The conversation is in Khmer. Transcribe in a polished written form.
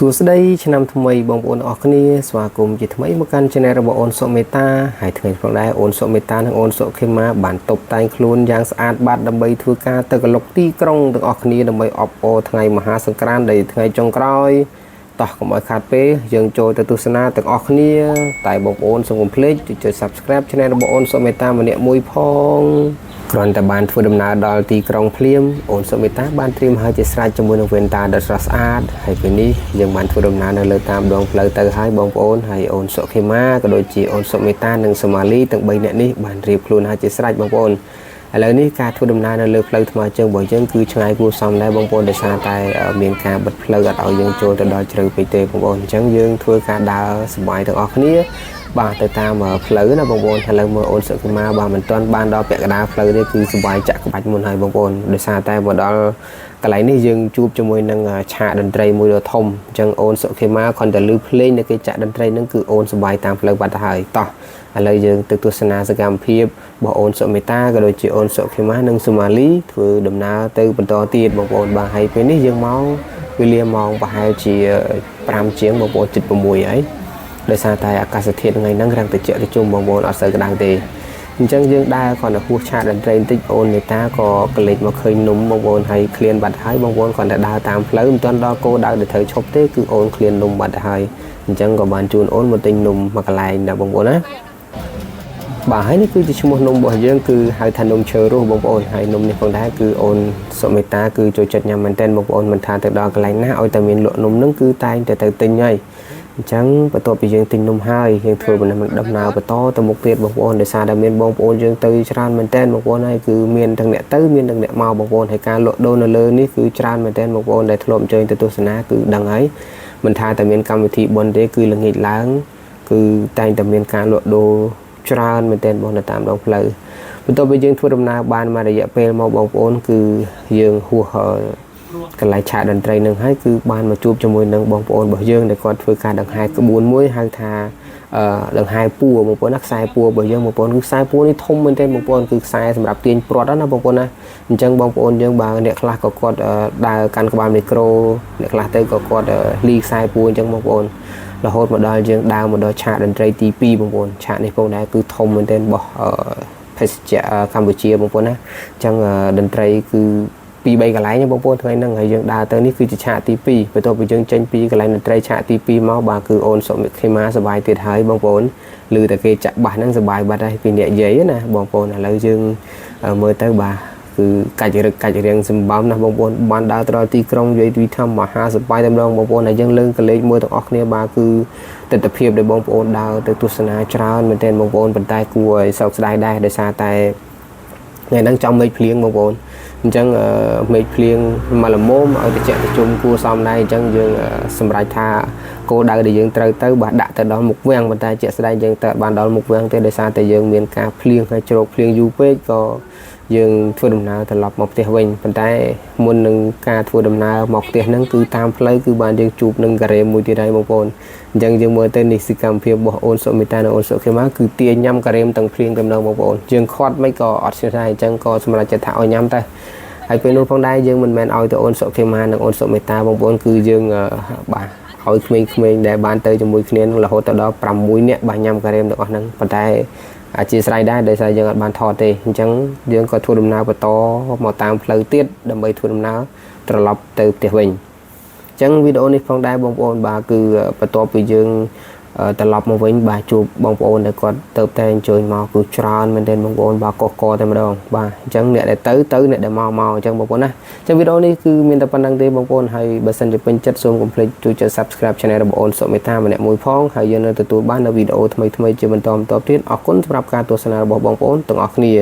សួស្តីឆ្នាំថ្មីបងប្អូនអរគ្នាស្វាគមន៍ជាថ្មីមកកាន់ Channel របស់អូនសុមេតាហើយថ្ងៃផងដែរអូនសុមេតានិងអូនសុខេមាបានតុបតែងខ្លួនយ៉ាងស្អាតបាតដើម្បីធ្វើការទៅកន្លុកទីក្រុងទាំងអស់គ្នាដើម្បីអបអរថ្ងៃមហាសង្ក្រាន្តដែលថ្ងៃចុងក្រោយតោះកុំឲ្យខាតពេលយើងចូលទៅទស្សនាទាំងអស់គ្នាតែបងប្អូនសូមកុំភ្លេចចុច Subscribe Channel របស់អូនសុមេតាម្នាក់មួយផងគ្រាន់តែបានធ្វើដំណើរដល់ទីក្រុងភ្លាមអូនសុមេតាបានត្រៀមហើយជាស្រេចជាមួយនឹងវ៉ែនតាដ៏ស្រស់ស្អាតហើយពេលនេះយើងបានធ្វើដំណើរនៅលើតាមដងផ្លូវទៅហើយបងប្អូនហើយអូនសុខេមាក៏ដូចជាអូនសុមេតានិងសូម៉ាលីទាំង3នាក់នេះបានរៀបខ្លួនហើយជាស្រេចបងប្អូនឥឡូវនេះការធ្វើដំណើរនៅលើផ្លូវថ្មើរជើងរបស់យើងគឺឆ្ងាយគួរសមដែរបងប្អូនដោយសារតែមានការបិទផ្លូវអត់ឲ្យយើងចូលទៅដល់ជ្រៅពេកទេបងប្អូនអញ្ចឹងយើងធ្វើការដើរសប្បាយទាំងអស់គ្នាបាទទៅតាមផ្លូវណាបងប្អូនឥឡូវមើលអូនសុខេមាបាទមិនទាន់បានដល់ពាក់កណ្ដាលផ្លូវទេគឺសប្បាយចាក់ក្បាច់មុនហើយបងប្អូនដោយសារតែមកដល់កន្លែងនេះយើងជួបជាមួយនឹងឆាកតន្ត្រីមួយដ៏ធំអញ្ចឹងអូនសុខេមាគ្រាន់តែឮភ្លេងនៅគេចាក់តន្ត្រីហ្នឹងគឺអូនសប្បាយតាមផ្លូវបាត់ទៅហើយតោះឥឡូវយើងទៅទស្សនាសកម្មភាពរបស់អូនសុមេតាក៏ដូចជាអូនសុខេមានិងសូម៉ាលីធ្វើដំណើរទៅបន្តទៀតបងប្អូនបាទហើយពេលនេះយើងមកវេលាម៉ោងប្រហែលជា5ជាងបងប្អូន7:06ហើយដោយសារតែអាកាសធាតុថ្ងៃហ្នឹងរាំងត្រជាក់ត្រជុំបងប្អូនអត់សូវក្តៅទេអញ្ចឹងយើងដើរគ្រាន់តែហួសឆាកតន្ត្រីបន្តិចអូនមេតាក៏ក្លេចមកឃើញនំបងប្អូនហើយឃ្លានបាត់ហើយបងប្អូនគ្រាន់តែដើរតាមផ្លូវមិនទាន់ដល់គោលដៅដែលត្រូវឈប់ទេគឺអូនឃ្លាននំបាត់ហើយអញ្ចឹងក៏បានជូនអូនមកទិញនំមួយកន្លែងដែរបងប្អូនណាបាទហើយនេះគឺជាឈ្មោះនំរបស់យើងគឺហៅថានំឈើរស់បងប្អូនហើយនំនេះផងដែរគឺអូនសុមេតាគឺចូលចិត្តញ៉ាំមែនទែនបងប្អូនមិនថាទៅដល់កន្លែងណាឲ្យតែមានលក់នំហ្នឹងគឺតែងតែទៅទិញហើយអញ្ចឹងបន្ទាប់ពីយើងទិញនំហើយយើងធ្វើដំណើរបន្តទៅមុខទៀតបងប្អូនដោយសារតែមានបងប្អូនយើងទៅច្រើនមែនទែនបងប្អូនហើយគឺមានទាំងអ្នកទៅមានទាំងអ្នកមកបងប្អូនហើយការលក់ដូរនៅលើនេះគឺច្រើនមែនទែនបងប្អូនដែលធ្លាប់អញ្ជើញទៅទស្សនាគឺដឹងហើយមិនថាតែមានកម្មវិធីបុណ្យទេគឺល្ងាចឡើងគឺតែងតែមានការលក់ដូរច្រើនមែនទែនបងនៅតាមដងផ្លូវបន្ទាប់ពីយើងធ្វើដំណើរបានមួយរយៈពេលមកបងប្អូនគឺយើងហួសកន្លែងឆាកតន្ត្រីនឹងហើយគឺបានមកជួបជាមួយនឹងបងប្អូនរបស់យើងដែលគាត់ធ្វើការដង្ហែក្បួនមួយហៅថាដង្ហែពួរបងប្អូនណាខ្សែពួររបស់យើងបងប្អូនគឺខ្សែពួរនេះធំមែនទែនបងប្អូនគឺខ្សែសម្រាប់ទាញព្រាត់ណាបងប្អូនណាអញ្ចឹងបងប្អូនយើងបើអ្នកខ្លះក៏គាត់ដើរកាន់ក្បាលមីក្រូអ្នកខ្លះទៅក៏គាត់លីខ្សែពួរអញ្ចឹងបងប្អូនរហូតមកដល់យើងដើរមកដល់ឆាកតន្ត្រីទី2បងប្អូនឆាកនេះផងដែរគឺធំមែនទែនរបស់ភេសជ្ជៈកម្ពុជាបងប្អូនណាអញ្ចឹងតន្ត្រីគឺ2-3កន្លែងបងប្អូនថ្ងៃហ្នឹងហើយយើងដើរទៅនេះគឺជាឆាកទី2បន្ទាប់ពីយើងចេញពីកន្លែងតន្ត្រីឆាកទី2មកបាទគឺអូនសុខេមាសប្បាយទៀតហើយបងប្អូនឮតែគេចាក់បាសហ្នឹងសប្បាយបាត់ហើយពីអ្នកយាយណាបងប្អូនឥឡូវយើងមើលទៅបាទគឺកាច់រឹកកាច់រៀងសម្បំណាបងប្អូនបានដើរទៅដល់ទីក្រុងនិយាយពីធម្មមហាសប្បាយតែម្ដងបងប្អូនហើយយើងលើកកលេចមើលទាំងអស់គ្នាបាទគឺទស្សនភាពដែលបងប្អូនដើរទៅទស្សនាច្រើនមែនទែនបងប្អូនប៉ុន្តែគួរឲ្យសោកស្ដាយដែរដោយសារតែថ្ងៃហ្នឹងចំមេឃភ្លៀងបងប្អូនអញ្ចឹងមេឃភ្លៀងមកល្មមឲ្យត្រជាក់ត្រជុំគួរសមដែរអញ្ចឹងយើងសម្រេចថាគោលដៅដែលយើងត្រូវទៅបាទដាក់ទៅដល់មុខវាំងប៉ុន្តែជាក់ស្ដែងយើងទៅបានដល់មុខវាំងទេដោយសារតែយើងមានការភ្លៀងហើយជ្រោកភ្លៀងយូរពេកក៏យើងធ្វើដំណើរត្រឡប់មកផ្ទះវិញប៉ុន្តែមុននឹងការធ្វើដំណើរមកផ្ទះហ្នឹងគឺតាមផ្លូវគឺបានយើងជួបនឹងការ៉េមួយទៀតហើយបងប្អូនអញ្ចឹងយើងមើលទៅនេះសកម្មភាពរបស់អូនសុមេតានិងអូនសុខេមាគឺទាញញ៉ាំការ៉េទាំងភ្លៀងតែម្ដងបងប្អូនយើងខាត់មិនក៏អត់ឆ្លៀតដែរអញ្ចឹងក៏សម្រាប់ចិត្តថាឲ្យញ៉ាំតែហើយពេលនោះផងដែរយើងមិនមែនឲ្យទៅអូនសុខេមានិងអូនសុមេតាបងប្អូនគឺយើងបាទឲ្យក្មេងៗដែលបានទៅជាមួយគ្នានឹងរហូតទៅដល់6នាក់បាទញ៉ាំការ៉េទាំងអស់ហ្នឹងប៉ុន្តែអធិស្ឋានដែរដោយសារយើងអត់បានថតទេអញ្ចឹងយើងក៏ធ្វើដំណើរបន្តមកតាមផ្លូវទៀតដើម្បីធ្វើដំណើរត្រឡប់ទៅផ្ទះវិញអញ្ចឹងវីដេអូនេះផងដែរបងប្អូនបាទគឺបន្ទាប់ពីយើងត្រឡប់មកវិញបាទជួបបងប្អូនដែលគាត់ទៅតែអញ្ជើញមកគឺច្រើនមែនទែនបងប្អូនបាទកកតែម្ដងបាទអញ្ចឹងអ្នកដែលទៅអ្នកដែលមកអញ្ចឹងបងប្អូនណាអញ្ចឹងវីដេអូនេះគឺមានតែប៉ុណ្្នឹងទេបងប្អូនហើយបើសិនជាពេញចិត្តសូមកុំភ្លេចជួយចុច Subscribe Channel របស់អូនសុមេតាម្នាក់មួយផងហើយយើងនឹងទទួលបាននូវវីដេអូថ្មីៗជាបន្តទៀតអរគុណសម្រាប់ការទស្សនារបស់បងប្អូនទាំងអស់គ្នា